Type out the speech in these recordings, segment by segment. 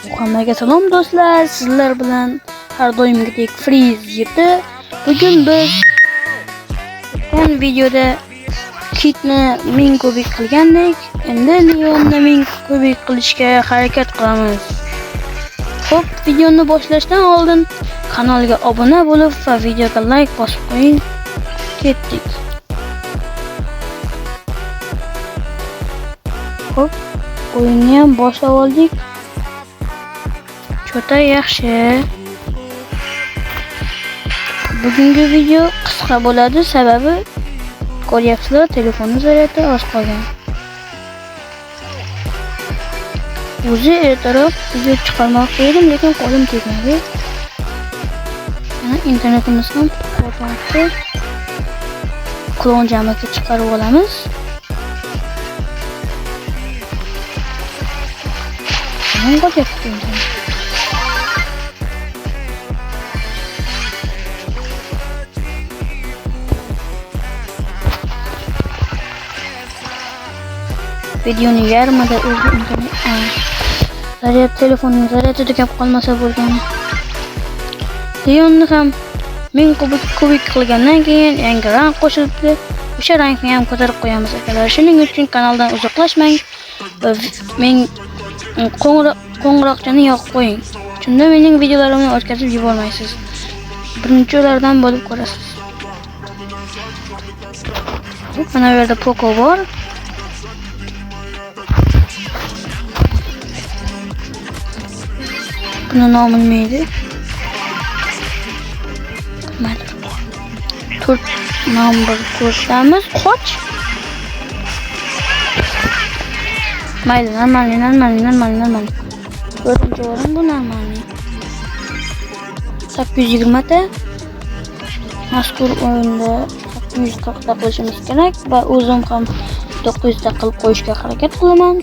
Hammaga salom do'stlar, sizlar bilan har doimgidek Freeze yurti. Bugun biz o'tgan videoda kitni 1000 kubik qilgandik. Endi Leonni 1000 kubik qilishga harakat qilamiz. Xo'p, videoni boshlashdan oldin kanalga obuna bo'lib va videoga like bosib qo'ying. Ketdik. Xo'p, o'yinni ham boshlab oldik. Chota yaxshi. Bugungi video qisqa bo'ladi, sababi ko'ryapsizlar, telefonning zaryadi oz qolgan. O'zi ertaroq video chiqarmoqchi edim, lekin qo'lim tegmadi. Mana internetimiz ham qolmoqda. Klon jamiga chiqarib olamiz. Nima bo'lyapti? Videoni yarmida o'zi zaryad telefonning zaryadi tugab qolmasa bo'lgan. Leonni ham 1000 kubik qilgandan keyin yangi rang qo'shildi. O'sha rangni ham ko'tarib qo'yamiz akalar. Shuning uchun kanaldan uzoqlashmang va men qo'ng'iroqchani yoqib qo'ying. Shunda mening videolarimni o'tkazib yubormaysiz. Birinchilardan bo'lib ko'rasiz. Mana bu yerda Poco bor. Buni nomi nima edi? To'rt nomor ko'rsamiz. Qoch. Mayli, normalniy. To'rtinchi o'rin bu normalniy. 820 ta. Mazkur o'yinda 840 ta qilishimiz kerak va o'zim ham 900 ta qilib qo'yishga harakat qilaman.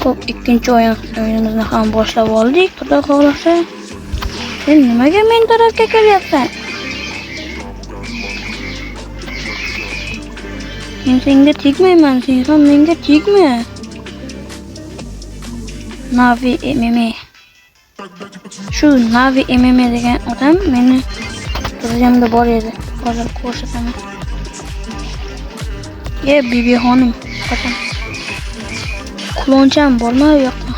Xo'p, ikkinchi o'yinimizni ham boshlab oldik. Xudo xohlasa. Sen nimaga men tarafga kelyapsan? Men senga tegmayman, sen ham menga tegma. Navi MMA. Shu Navi MMA degan odam meni tuzimda bor edi. Hozir ko'rsataman. Bibi xonim, qachon? Kloncham bormi u yoqda?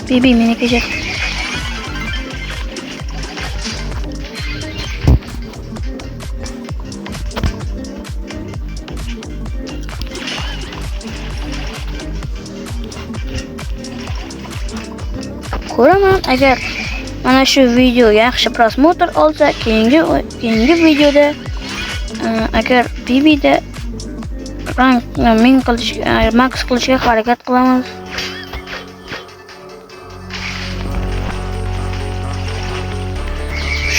Bibi meni kechir. Ko'raman, agar mana shu video yaxshi prosmotr olsa, keyingi videoda agar Bibida rank max qilishga harakat qilamiz.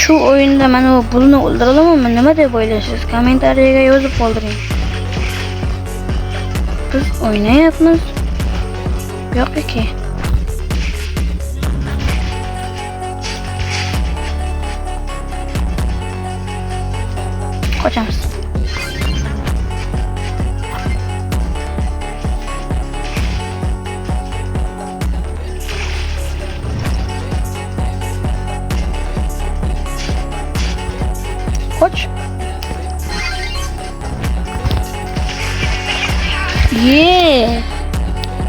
Shu o'yinda mana bu bulni o'ldiramanmi, nima deb o'ylaysiz? Kommentariyaga yozib qoldiring. Biz o'ynayapmiz. Yo'q-ki. Qochamiz. Qoch.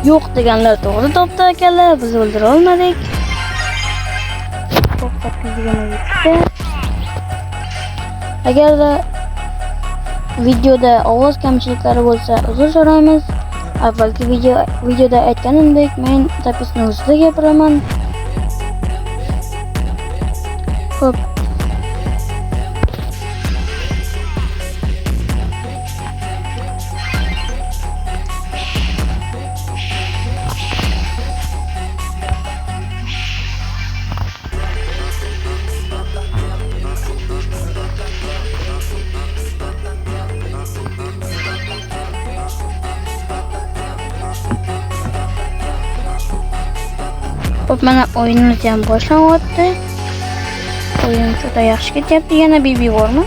Yo'q deganlar to'g'ri topdi akalar, biz o'ldira olmadik. Agarda videoda ovoz kamchiliklari bo'lsa, uzr so'raymiz. Avvalgi videoda aytganimdek, men zapisni o'zida gapiraman. Xo'p. Hop, mana o'yinimiz ham boshlanyapti. O'yin juda yaxshi ketyapti. Yana bibi bormi?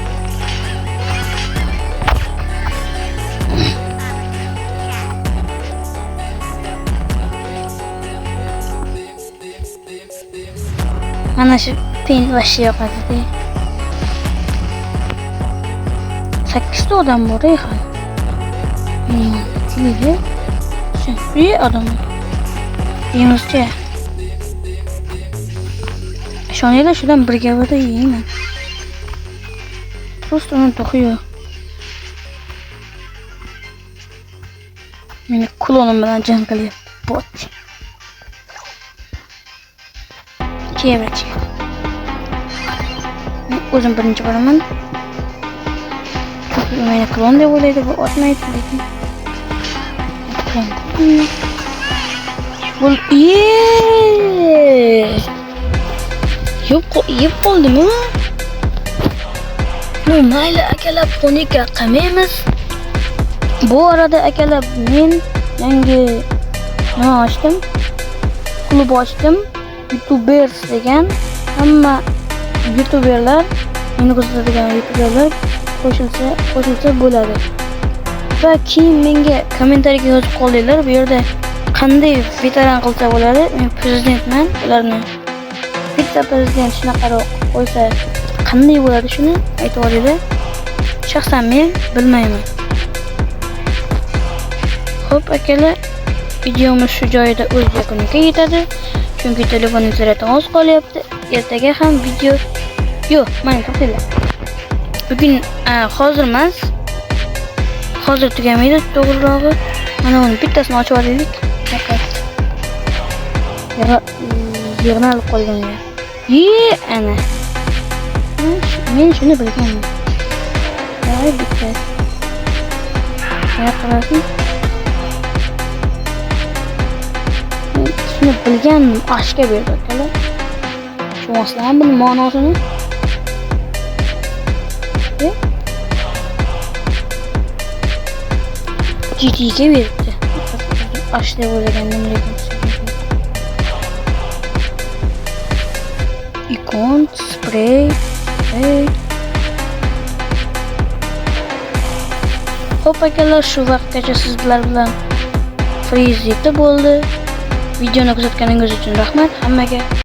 Mana shu pen vashi yoqadi. 8 ta odam bor hali. Tilida. Shu odam. Yemizcha. Shoniylar shudan birga bo'ldi yeyman. Просто uni to'qiyo. Meni klonim bilan jang qilyapti. Bot. Kevachi. O'zim birinchi bo'laman. Meni klon deb o'ylaydi, bu otmaydi lekin. Bul yeb qoldimi? Bu mayli akalar, xonika qilmaymiz. Bu arada akalar, men yangi nima ochdim? Klub ochdim. YouTubers degan hamma YouTuberlar, meni kuzatadigan YouTuberlar qo'shilsa bo'ladi. Va keyin menga kommentariyaga yozib qoldinglar, bu yerda qanday veteran qilsa bo'ladi? Men prezidentman, ularni bitta prezident shunaqa qo'ysa qanday bo'ladi, shuni aytib olinglar. Shaxsan men bilmayman. Xo'p akalar, videomiz shu joyida o'z yakuniga yetadi. Chunki telefonim zaradi oz qolyapti. Ertaga ham video yo'q, mana to'xtanglar. Bugun hozir emas. Hozir tugamaydi, to'g'rirog'i. Mana uni bittasini ochib olaylik. Yig'ma olib qolganlar. Ana. Men shuni bilganman. Voy bitta. Mana qarasin. Shuni bilgandim, oshga berdi akalar. Tushunasizlarmi buni ma'nosini? GT'ga berdi. Osh deb o'ylagandim lekin. Ikon, spray, Xo'p akalar, shu vaqtgacha sizlar bilan Freeze yetib bo'ldi. Videoni kuzatganingiz uchun rahmat hammaga.